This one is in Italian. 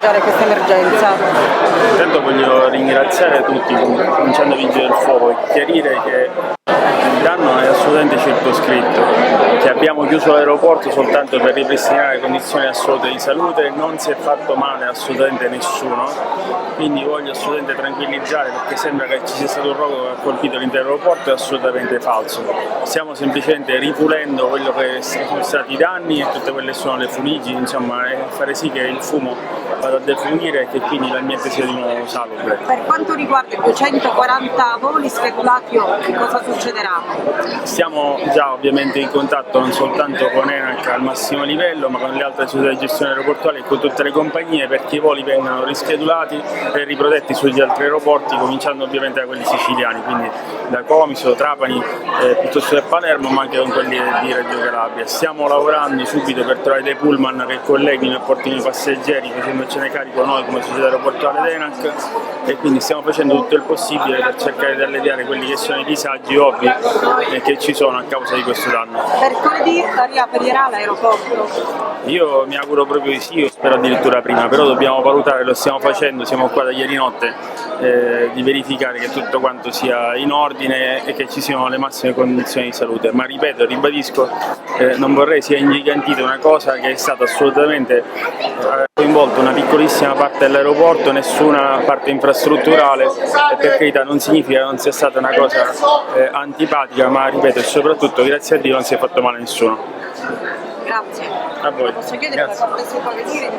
Questa emergenza. Intanto voglio ringraziare tutti, cominciando a Vigili del Fuoco, e chiarire che il danno è assolutamente circoscritto, che abbiamo chiuso l'aeroporto soltanto per ripristinare condizioni assolute di salute, non si è fatto male assolutamente nessuno, quindi voglio assolutamente tranquillizzare perché sembra che ci sia stato un rogo che ha colpito l'intero aeroporto, è assolutamente falso. Stiamo semplicemente ripulendo quello che sono stati i danni e tutte quelle sono le fuligini, insomma, e fare sì che il fumo vada a defluire e che quindi l'ambiente sia di nuovo salubre. Per quanto riguarda i 240 voli speculati oggi, cosa succederà? Stiamo già ovviamente in contatto non soltanto con ENAC al massimo livello, ma con le altre società di gestione aeroportuale e con tutte le compagnie perché i voli vengano rischedulati e riprodetti sugli altri aeroporti, cominciando ovviamente da quelli siciliani, quindi da Comiso, Trapani, piuttosto che Palermo, ma anche con quelli di Reggio Calabria. Stiamo lavorando subito per trovare dei pullman che colleghino e portino i passeggeri, facendocene carico noi come società aeroportuale d'ENAC, e quindi stiamo facendo tutto il possibile per cercare di alleviare quelli che sono i disagi ovvi che ci sono a causa di questo danno. Mercoledì riaprirà l'aeroporto? Io mi auguro proprio di sì, io spero addirittura prima, però dobbiamo valutare, lo stiamo facendo, siamo qua da ieri notte, di verificare che tutto quanto sia in ordine e che ci siano le massime condizioni di salute, ma ripeto, ribadisco, non vorrei sia ingigantita una cosa che è stata assolutamente coinvolta una piccolissima parte dell'aeroporto, nessuna parte infrastrutturale, e per carità non significa che non sia stata una cosa antipatica, ma ripeto, e soprattutto grazie a Dio non si è fatto male a nessuno. Grazie. A voi. Posso chiedere cosa potesse dire di